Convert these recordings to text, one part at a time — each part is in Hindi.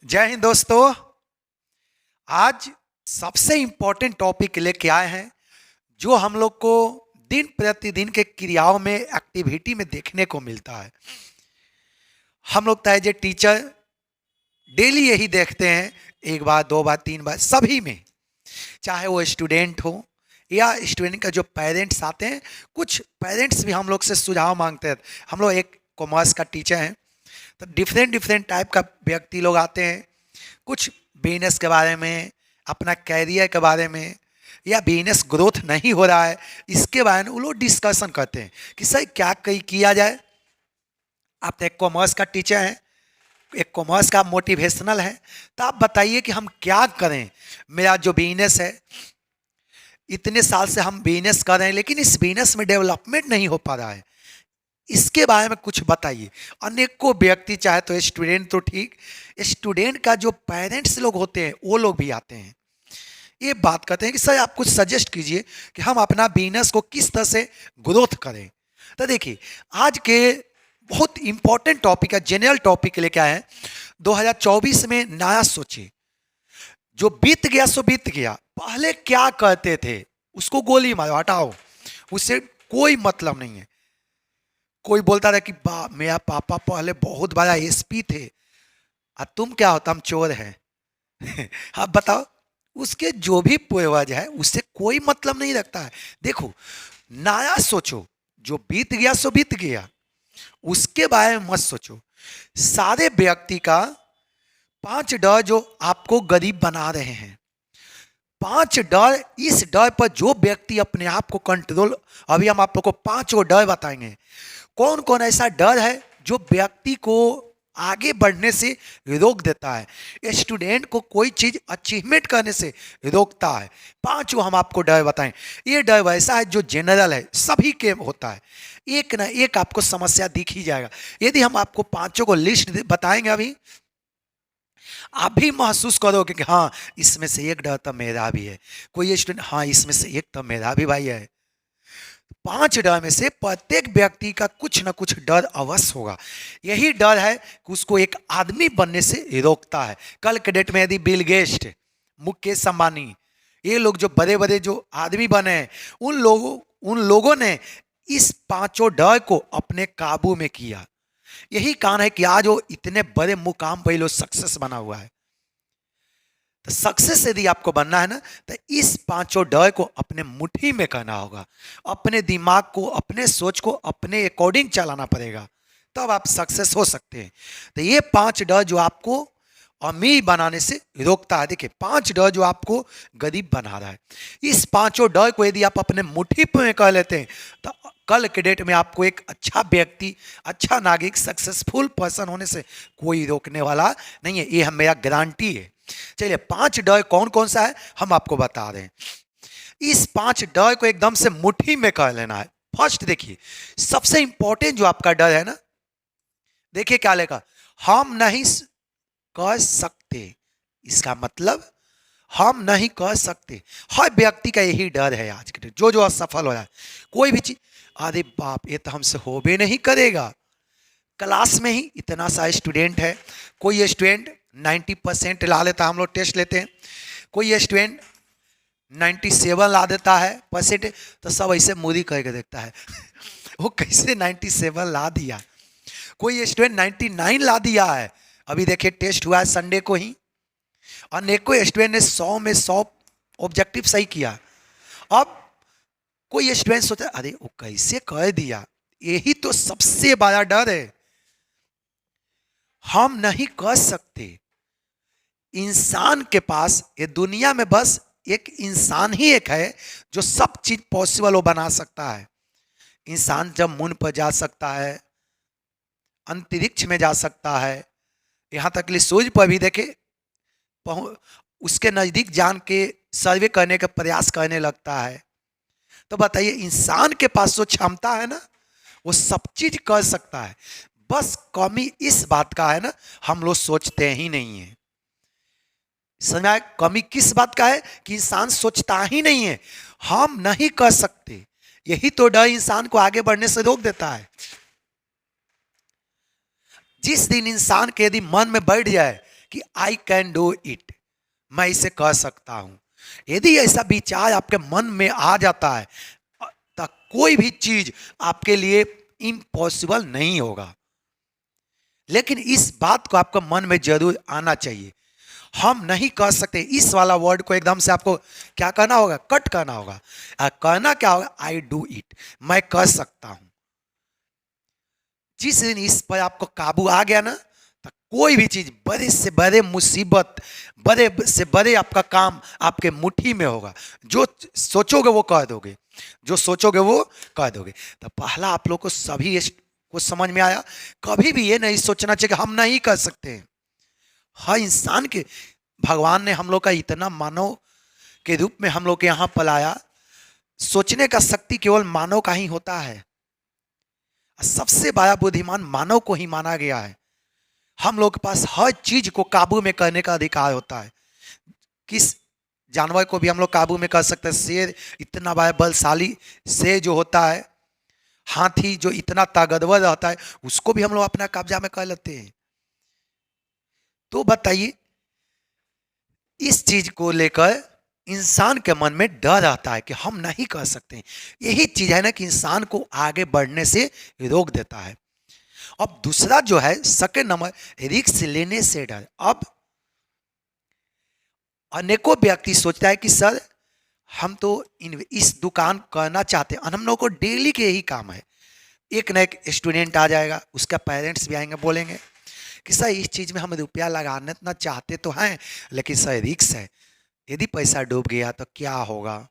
जय हिंद दोस्तों। आज सबसे इम्पोर्टेंट टॉपिक लेके आए हैं जो हम लोग को दिन प्रतिदिन के क्रियाओं में एक्टिविटी में देखने को मिलता है। हम लोग तो एज ए टीचर डेली यही देखते हैं, एक बार दो बार तीन बार सभी में, चाहे वो स्टूडेंट हो या स्टूडेंट का जो पेरेंट्स आते हैं। कुछ पेरेंट्स भी हम लोग से सुझाव मांगते हैं। हम लोग एक कॉमर्स का टीचर हैं, तो डिफरेंट डिफरेंट टाइप का व्यक्ति लोग आते हैं। कुछ बिजनेस के बारे में, अपना कैरियर के बारे में, या बिजनेस ग्रोथ नहीं हो रहा है इसके बारे में वो लोग डिस्कशन करते हैं कि सर क्या कहीं किया जाए। आप तो एक कॉमर्स का टीचर हैं, एक कॉमर्स का मोटिवेशनल है, तो आप बताइए कि हम क्या करें। मेरा जो बिजनेस है, इतने साल से हम बिजनेस कर रहे हैं लेकिन इस बिजनेस में डेवलपमेंट नहीं हो पा रहा है, इसके बारे में कुछ बताइए। अनेकों व्यक्ति, चाहे तो स्टूडेंट तो ठीक, स्टूडेंट का जो पेरेंट्स लोग होते हैं वो लोग भी आते हैं, ये बात करते हैं कि सर आप कुछ सजेस्ट कीजिए कि हम अपना बिजनेस को किस तरह से ग्रोथ करें। तो देखिए, आज के बहुत इंपॉर्टेंट टॉपिक है, जनरल टॉपिक लेके आए हैं। 2024 में नया सोचिए, जो बीत गया सो बीत गया। पहले क्या करते थे उसको गोली मारो, हटाओ, उससे कोई मतलब नहीं है। कोई बोलता था कि मेरा पापा पहले बहुत बड़ा एसपी थे, और तुम क्या होता, हम चोर हैं। आप बताओ, उसके जो भी पूर्वज है उससे कोई मतलब नहीं रखता है। देखो, नया सोचो, जो बीत गया सो बीत गया, उसके बारे में मत सोचो। सारे व्यक्ति का 5 डर जो आपको गरीब बना रहे हैं, 5 डर, इस डर पर जो व्यक्ति अपने आप को कंट्रोल, अभी हम आप लोग को 5 डर बताएंगे। कौन कौन ऐसा डर है जो व्यक्ति को आगे बढ़ने से रोक देता है, स्टूडेंट को कोई चीज अचीवमेंट करने से रोकता है। 5 हम आपको डर बताएं। ये डर वैसा है जो जनरल है, सभी के होता है, एक ना एक आपको समस्या दिख ही जाएगा। यदि हम आपको 5 को लिस्ट बताएंगे अभी, आप भी महसूस करोगे कि हाँ इसमें से एक डर तो मेरा भी है। कोई स्टूडेंट, हाँ इसमें से एक तो मेरा भी भाई है। 5 डर में से प्रत्येक व्यक्ति का कुछ ना कुछ डर अवश्य होगा। यही डर है कि उसको एक आदमी बनने से रोकता है। कल के डेट में यदि बिल गेट्स, मुकेश अंबानी, ये लोग जो बड़े बड़े जो आदमी बने हैं, उन लोगों ने इस 5 डर को अपने काबू में किया। यही कारण है कि आज वो इतने बड़े मुकाम पर लोग सक्सेस बना हुआ है। तो सक्सेस यदि आपको बनना है ना, तो इस 5 डर को अपने मुट्ठी में करना होगा। अपने दिमाग को, अपने सोच को अपने अकॉर्डिंग चलाना पड़ेगा, तब आप सक्सेस हो सकते हैं। तो ये 5 डर जो आपको अमीर बनाने से रोकता है। देखिए, 5 डर जो आपको गरीब बना रहा है, इस 5 डर को यदि आप अपने मुट्ठी में कर लेते हैं, तो कल के डेट में आपको एक अच्छा व्यक्ति, अच्छा नागरिक, सक्सेसफुल पर्सन होने से कोई रोकने वाला नहीं है। ये मेरा गारंटी है। चलिए, 5 डर कौन कौन सा है हम आपको बता रहे हैं। इस 5 डर को एकदम से मुट्ठी में कर लेना है। फर्स्ट देखिए, सबसे इंपॉर्टेंट जो आपका डर है ना, देखिए क्या लेगा, हम नहीं कर सकते। इसका मतलब हम नहीं कर सकते। हर व्यक्ति का यही डर है आज के, जो असफल हो रहा है कोई भी चीज, अरे बाप ये तो हमसे हो भी नहीं करेगा। क्लास में ही इतना सा स्टूडेंट है, कोई स्टूडेंट 90% ला लेता है, हम लोग टेस्ट लेते हैं, कोई स्टूडेंट 97 ला देता है परसेंट, तो सब ऐसे मूरी करके देखता है वो कैसे 97 ला दिया। कोई स्टूडेंट 99 ला दिया है, अभी देखिए टेस्ट हुआ है संडे को ही, अनेकों स्टूडेंट ने 100 में 100 ऑब्जेक्टिव सही किया। अब कोई स्टूडेंट सोचा अरे वो कैसे कर दिया। यही तो सबसे बड़ा डर है, हम नहीं कर सकते। इंसान के पास ये दुनिया में बस एक इंसान ही एक है जो सब चीज पॉसिबल वो बना सकता है। इंसान जब मून पर जा सकता है, अंतरिक्ष में जा सकता है, यहां तक कि सूर्य पर भी देखे उसके नजदीक जान के सर्वे करने का प्रयास करने लगता है। तो बताइए, इंसान के पास जो क्षमता है ना, वो सब चीज कर सकता है। बस कमी इस बात का है ना, हम लोग सोचते ही नहीं है। समझ, कमी किस बात का है कि इंसान सोचता ही नहीं है, हम नहीं कर सकते। यही तो डर इंसान को आगे बढ़ने से रोक देता है। जिस दिन इंसान के यदि मन में बैठ जाए कि आई कैन डू इट, मैं इसे कर सकता हूं। यदि ऐसा विचार आपके मन में आ जाता है तो कोई भी चीज आपके लिए इम्पॉसिबल नहीं होगा। लेकिन इस बात को आपको मन में जरूर आना चाहिए, हम नहीं कर सकते, इस वाला वर्ड को एकदम से आपको क्या करना होगा, कट करना होगा। कहना क्या होगा, आई डू इट, मैं कर सकता हूं। जिस दिन इस पर आपको काबू आ गया ना, तो कोई भी चीज, बड़े से बड़े मुसीबत, बड़े से बड़े आपका काम आपके मुट्ठी में होगा। जो सोचोगे वो कर दोगे, जो सोचोगे वो कर दोगे। तो पहला आप लोग को सभी को समझ में आया, कभी भी ये नहीं सोचना चाहिए कि हम नहीं कर सकते हैं। हर इंसान के, भगवान ने हम लोग का इतना मानव के रूप में हम लोग के यहाँ पलाया, सोचने का शक्ति केवल मानव का ही होता है। सबसे बड़ा बुद्धिमान मानव को ही माना गया है। हम लोग के पास हर चीज को काबू में करने का अधिकार होता है। किस जानवर को भी हम लोग काबू में कर सकते हैं। शेर इतना बड़ा बलशाली शेर जो होता है, हाथी जो इतना ताकतवर रहता है, उसको भी हम लोग अपना कब्जा में कर लेते हैं। तो बताइए, इस चीज को लेकर इंसान के मन में डर आता है कि हम नहीं कर सकते। यही चीज है ना कि इंसान को आगे बढ़ने से रोक देता है। अब दूसरा जो है, सेकंड नंबर, रिस्क लेने से डर। अब अनेकों व्यक्ति सोचता है कि सर हम तो इस दुकान करना चाहते हैं, और हम लोग को डेली के यही काम है। एक न एक स्टूडेंट आ जाएगा, उसका पेरेंट्स भी आएंगे, बोलेंगे कि सर इस चीज में हम रुपया लगाना चाहते तो हैं, लेकिन सर रिस्क है, यदि पैसा डूब गया तो क्या होगा।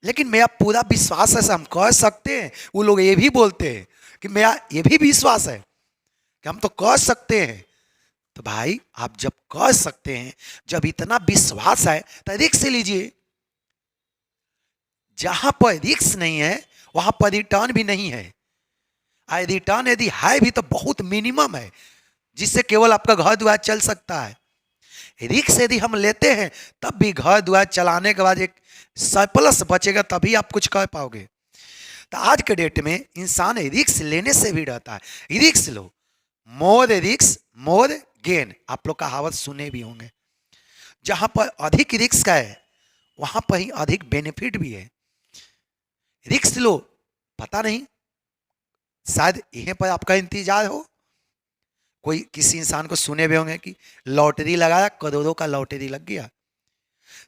लेकिन मेरा पूरा विश्वास है, हम कर सकते हैं। वो लोग ये भी बोलते हैं कि मेरा ये भी विश्वास है कि हम तो कर सकते हैं। तो भाई, आप जब कर सकते हैं, जब इतना विश्वास है, तो रिस्क लीजिए। जहां पर रिस्क नहीं है वहां पर रिटर्न भी नहीं है। रिटर्न यदि है भी तो बहुत मिनिमम है, जिससे केवल आपका घर द्वार चल सकता है। रिस्क यदि हम लेते हैं तब भी घर द्वार चलाने के बाद एक सरप्लस बचेगा, तभी आप कुछ कर पाओगे। तो आज के डेट में इंसान रिस्क लेने से भी डरता है। रिस्क लो, मोर रिस्क मोर गेन, आप लोग कहावत सुने भी होंगे। जहां पर अधिक रिस्क है वहां पर ही अधिक बेनिफिट भी है। रिस्क लो, पता नहीं शायद यहीं पर आपका इंतजार हो। कोई किसी इंसान को सुने भी होंगे कि लॉटरी लगाया, करोड़ों का लॉटरी लग गया।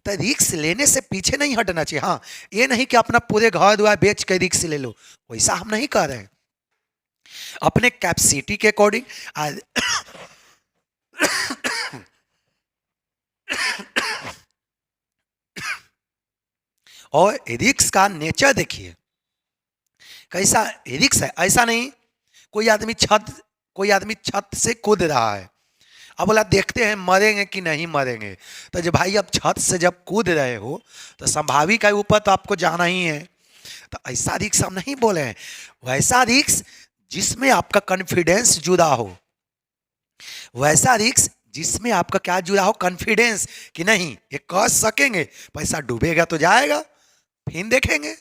तो रिस्क लेने से पीछे नहीं हटना चाहिए। हाँ, ये नहीं कि अपना पूरे घर द्वार बेच के रिस्क ले लो, वैसा हम नहीं कर रहे हैं। अपने कैपेसिटी के अकॉर्डिंग और रिस्क का नेचर देखिए कैसा रिस्क है। ऐसा नहीं कोई आदमी छत से कूद रहा है, अब बोला देखते हैं मरेंगे कि नहीं मरेंगे। तो जब भाई आप छत से जब कूद रहे हो तो संभाविक है ऊपर तो आपको जाना ही है। तो ऐसा रिस्क हम नहीं बोले हैं, वैसा रिस्क जिसमें आपका कॉन्फिडेंस जुड़ा हो, वैसा रिस्क जिसमें आपका क्या जुड़ा हो, कॉन्फिडेंस कि नहीं ये कर सकेंगे, पैसा डूबेगा तो जाएगा फिर देखेंगे।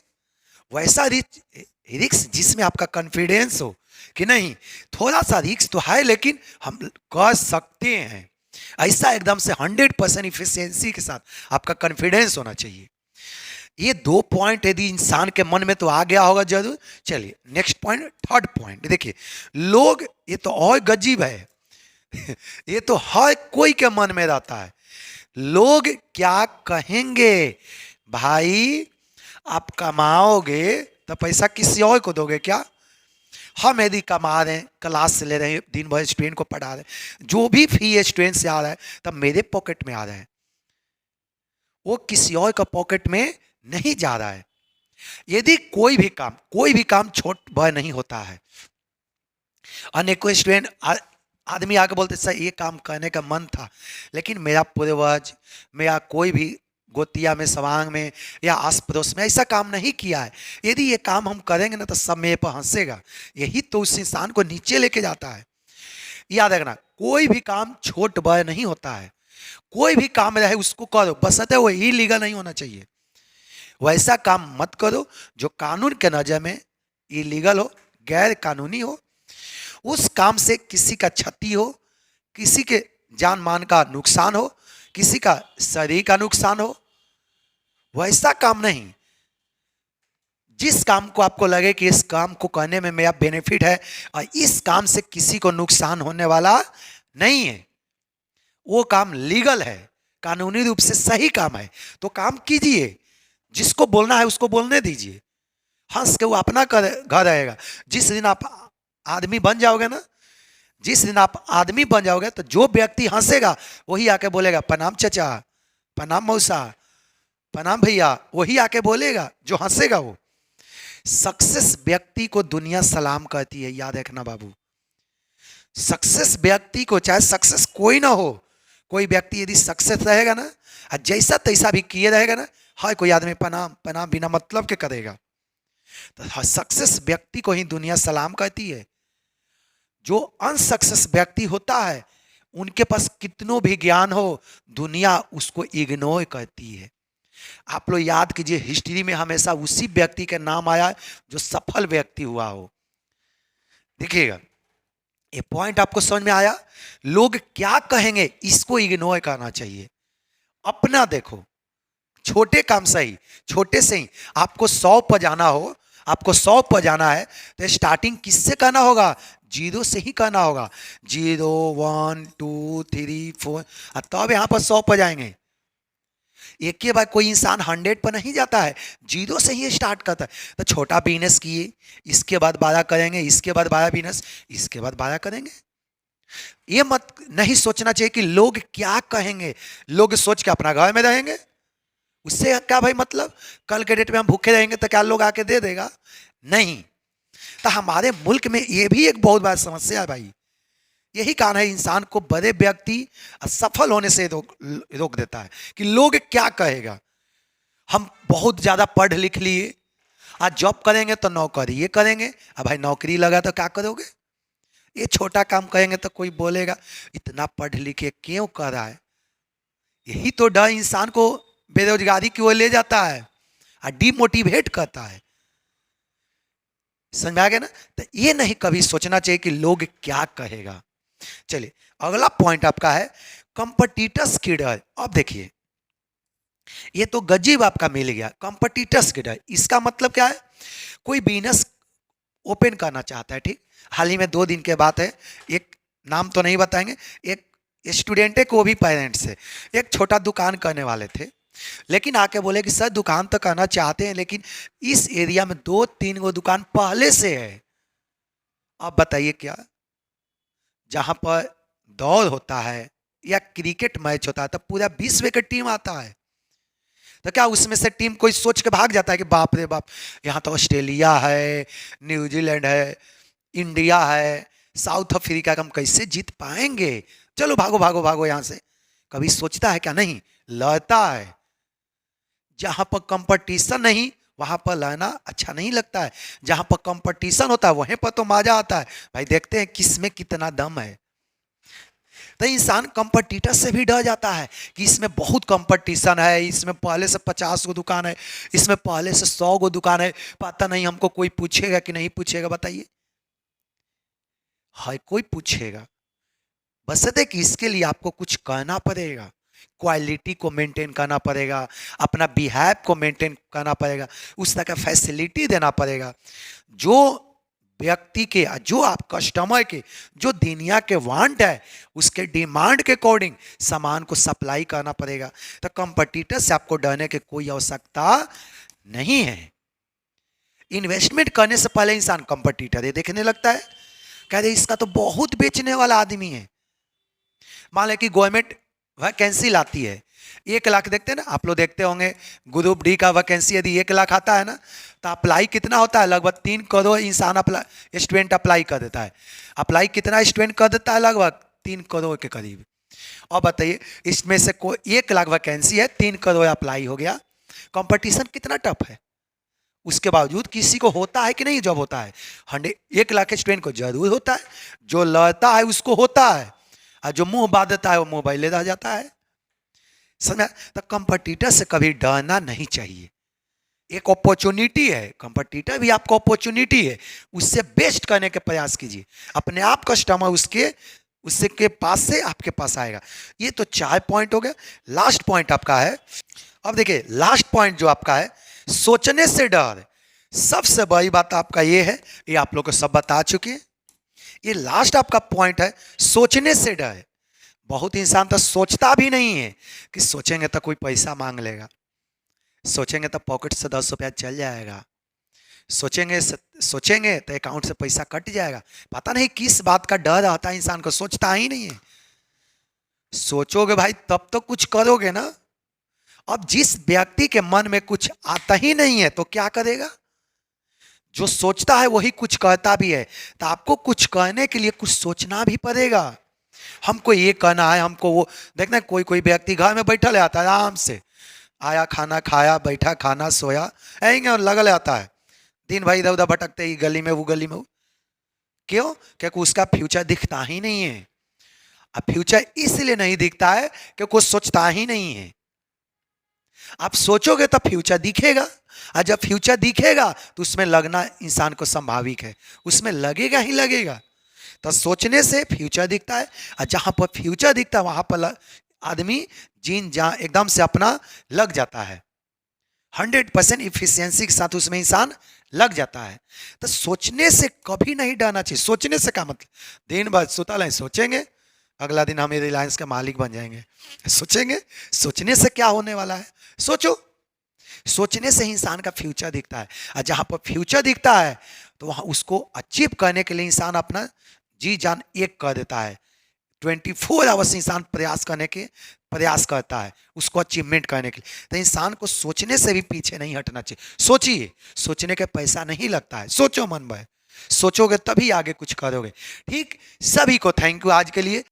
वैसा रिस्क जिसमें आपका कॉन्फिडेंस हो कि नहीं थोड़ा सा रिस्क तो है लेकिन हम कर सकते हैं, ऐसा एकदम से 100% इफिशिएंसी के साथ आपका कॉन्फिडेंस होना चाहिए। ये 2 पॉइंट यदि इंसान के मन में तो आ गया होगा जरूर। चलिए नेक्स्ट पॉइंट, थर्ड पॉइंट देखिए, लोग, ये तो और गजीब है ये तो हर कोई के मन में रहता है, लोग क्या कहेंगे। भाई आप कमाओगे तो पैसा किसी और को दोगे क्या? हम यदि कमा रहे हैं, क्लास से ले रहे हैं, दिन भर स्टूडेंट को पढ़ा रहे हैं, जो भी फी स्टूडेंट से आ रहा है तब मेरे पॉकेट में आ रहा है, वो किसी और का पॉकेट में नहीं जा रहा है। यदि कोई भी काम छोट बड़ नहीं होता है। अनेकों स्टूडेंट आदमी आके बोलते सर ये काम करने का मन था, लेकिन मेरा पूर्वज, मेरा कोई भी गोतिया में, सवांग में या आस पड़ोस में ऐसा काम नहीं किया है, यदि ये काम हम करेंगे ना तो सब मेरे पर हंसेगा। यही तो उस इंसान को नीचे लेके जाता है। याद रखना, कोई भी काम छोट बड़ नहीं होता है, कोई भी काम रहे उसको करो, बशर्ते वो इलीगल नहीं होना चाहिए। वैसा काम मत करो जो कानून के नजर में इलीगल हो, गैर कानूनी हो, उस काम से किसी का क्षति हो, किसी के जान मान का नुकसान हो, किसी का शरीर का नुकसान हो, वैसा काम नहीं। जिस काम को आपको लगे कि इस काम को करने में मेरा बेनिफिट है और इस काम से किसी को नुकसान होने वाला नहीं है, वो काम लीगल है, कानूनी रूप से सही काम है, तो काम कीजिए। जिसको बोलना है उसको बोलने दीजिए, हंस के वो अपना घर रहेगा। जिस दिन आप आदमी बन जाओगे ना, जिस दिन आप आदमी बन जाओगे, तो जो व्यक्ति हंसेगा वही आके बोलेगा प्रणाम चाचा, प्रणाम मौसा, प्रणाम भैया, वही आके बोलेगा जो हंसेगा। वो सक्सेस व्यक्ति को दुनिया सलाम कहती है, याद रखना बाबू। सक्सेस व्यक्ति को, चाहे सक्सेस कोई ना हो, कोई व्यक्ति यदि सक्सेस रहेगा ना, और जैसा तैसा भी किए रहेगा ना, हर कोई आदमी प्रणाम प्रणाम बिना मतलब के करेगा। तो सक्सेस व्यक्ति को ही दुनिया सलाम कहती है। जो अनसक्सेस व्यक्ति होता है, उनके पास कितनों भी ज्ञान हो, दुनिया उसको इग्नोर करती है। आप लोग याद कीजिए, हिस्ट्री में हमेशा उसी व्यक्ति का नाम आया जो सफल व्यक्ति हुआ हो। देखिएगा, ये पॉइंट आपको समझ में आया? लोग क्या कहेंगे इसको इग्नोर करना चाहिए। अपना देखो, छोटे काम सही, छोटे से ही आपको 100 पर जाना हो, आपको 100 पर जाना है, तो स्टार्टिंग किससे करना होगा? 0 से ही करना होगा। 0 1 2 3 4, तब यहां पर 100 पर जाएंगे। एक के बाद कोई इंसान 100 पर नहीं जाता है, 0 से ही स्टार्ट करता है। तो छोटा बिजनेस किए, इसके बाद बड़ा करेंगे, इसके बाद बड़ा बिजनेस, इसके बाद बड़ा करेंगे। ये मत नहीं सोचना चाहिए कि लोग क्या कहेंगे। लोग सोच के अपना घर में रहेंगे, उससे क्या भाई मतलब? कल के डेट में हम भूखे रहेंगे तो क्या लोग आके दे देगा? नहीं। तो हमारे मुल्क में ये भी एक बहुत बड़ी समस्या है भाई। यही कारण है इंसान को बड़े व्यक्ति असफल होने से रोक देता है कि लोग क्या कहेगा। हम बहुत ज्यादा पढ़ लिख लिए, आज जॉब करेंगे तो नौकरी ये करेंगे, अब भाई नौकरी लगा तो क्या करोगे? ये छोटा काम करेंगे तो कोई बोलेगा इतना पढ़ लिख के क्यों कर रहा है। यही तो डर इंसान को बेरोजगारी की ओर ले जाता है और डिमोटिवेट करता है। समझ में आ गया ना? तो ये नहीं कभी सोचना चाहिए कि लोग क्या कहेगा। चलिए, अगला पॉइंट आपका है कंपटीटर्स की डर। अब देखिए, ये तो गजीब आपका मिल गया, कंपटीटर्स की डर। इसका मतलब क्या है? कोई बिजनेस ओपन करना चाहता है, ठीक। हाल ही में 2 दिन के बात है, एक नाम तो नहीं बताएंगे, एक स्टूडेंट है, को भी पेरेंट्स से एक छोटा दुकान करने वाले थे, लेकिन आके बोले कि सर दुकान तो करना चाहते हैं, लेकिन इस एरिया में 2-3 गो दुकान पहले से है। अब बताइए क्या? जहां पर दौड़ होता है या क्रिकेट मैच होता है तो पूरा विश्व की टीम आता है, तो क्या उसमें से टीम कोई सोच के भाग जाता है कि बाप रे बाप, यहाँ तो ऑस्ट्रेलिया है, न्यूजीलैंड है, इंडिया है, साउथ अफ्रीका का, हम कैसे जीत पाएंगे, चलो भागो भागो भागो यहाँ से? कभी सोचता है क्या? नहीं, लड़ता है। जहां पर कंपटीशन नहीं वहां पर लड़ना अच्छा नहीं लगता है, जहां पर कंपटीशन होता है वहीं पर तो मजा आता है। भाई देखते हैं किसमें कितना दम है। तो इंसान कंपटीटर से भी डर जाता है कि इसमें बहुत कंपटीशन है, इसमें पहले से 50 गो दुकान है, इसमें पहले से 100 गो दुकान है, पता नहीं हमको कोई पूछेगा कि नहीं पूछेगा? बताइए। हाय, कोई पूछेगा। बस है कि इसके लिए आपको कुछ करना पड़ेगा, क्वालिटी को मेंटेन करना पड़ेगा, अपना बिहेव को मेंटेन करना पड़ेगा, उस तरह का फैसिलिटी देना पड़ेगा। जो व्यक्ति के, जो आप कस्टमर के, जो दुनिया के वांट है, उसके डिमांड के अकॉर्डिंग सामान को सप्लाई करना पड़ेगा। तो कंपटीटर से आपको डरने की कोई आवश्यकता नहीं है। इन्वेस्टमेंट करने से पहले इंसान कंपटीटर ये देखने लगता है, कह रहे इसका तो बहुत बेचने वाला आदमी है। मान लें कि गवर्नमेंट वैकेंसी लाती है, 1 लाख देखते हैं ना, आप लोग देखते होंगे ग्रुप डी का वैकेंसी यदि 1 लाख आता है ना, तो अप्लाई कितना होता है? लगभग 3 करोड़ इंसान अप्लाई, स्टूडेंट अप्लाई कर देता है। अप्लाई कितना स्टूडेंट कर देता है? लगभग 3 करोड़ के करीब। और बताइए, इसमें से कोई 1 लाख वैकेंसी है, 3 करोड़ अप्लाई हो गया। कंपटीशन कितना टफ है, उसके बावजूद किसी को होता है कि नहीं? जॉब होता है 1 लाख स्टूडेंट को जरूर होता है, जो लड़ता है उसको होता है, और जो मुंह बांधता है वो मोबाइल ले रह जाता है। समझ? तो कंपटीटर से कभी डरना नहीं चाहिए। एक अपॉर्चुनिटी है, कंपटीटर भी आपको अपॉर्चुनिटी है, उससे बेस्ट करने के प्रयास कीजिए। अपने आप कस्टमर उसके उससे के पास से आपके पास आएगा। ये तो 4 पॉइंट हो गए। लास्ट पॉइंट आपका है, अब देखिए लास्ट पॉइंट जो आपका है, सोचने से डर। सबसे बड़ी बात आपका ये है, ये आप लोग को सब बता चुके हैं। ये लास्ट आपका पॉइंट है, सोचने से डर। बहुत इंसान तो सोचता भी नहीं है कि सोचेंगे तो कोई पैसा मांग लेगा, सोचेंगे तो पॉकेट से 10 रुपया चल जाएगा, सोचेंगे तो अकाउंट से पैसा कट जाएगा। पता नहीं किस बात का डर आता है इंसान को, सोचता ही नहीं है। सोचोगे भाई तब तो कुछ करोगे ना। अब जिस व्यक्ति के मन में कुछ आता ही नहीं है तो क्या करेगा? जो सोचता है वही कुछ कहता भी है, तो आपको कुछ कहने के लिए कुछ सोचना भी पड़ेगा। हमको ये कहना है, हमको वो देखना। कोई कोई व्यक्ति घर में बैठा ले आता है, आराम से आया, खाना खाया, बैठा, खाना सोया, ऐसे लगा ले आता है। दिन भाई इधर उधर भटकते ही, गली में वो गली में वो। क्यों? क्योंकि उसका फ्यूचर दिखता ही नहीं है। अब फ्यूचर इसलिए नहीं दिखता है क्योंकि वो सोचता ही नहीं है। आप सोचोगे तो फ्यूचर दिखेगा, और जब फ्यूचर दिखेगा तो उसमें लगना इंसान को संभाविक है, उसमें लगेगा ही लगेगा। तो सोचने से फ्यूचर दिखता है, और जहां पर फ्यूचर दिखता है वहां पर आदमी जीन जहां एकदम से अपना लग जाता है, 100% इफिशियंसी के साथ उसमें इंसान लग जाता है। तो सोचने से कभी नहीं डरना चाहिए। सोचने से क्या मतलब? दिन भर सुता नहीं, सोचेंगे अगला दिन हम रिलायंस के मालिक बन जाएंगे, सोचेंगे। सोचने से क्या होने वाला है? सोचो। सोचने से ही इंसान का फ्यूचर दिखता है, और जहां पर फ्यूचर दिखता है तो वहां उसको अचीव करने के लिए इंसान अपना जी जान एक कर देता है। 24 आवर्स इंसान प्रयास करता है उसको अचीवमेंट करने के लिए। तो इंसान को सोचने से भी पीछे नहीं हटना चाहिए। सोचिए, सोचने के पैसा नहीं लगता है। सोचो मन में, सोचोगे तभी आगे कुछ करोगे। ठीक, सभी को थैंक यू आज के लिए।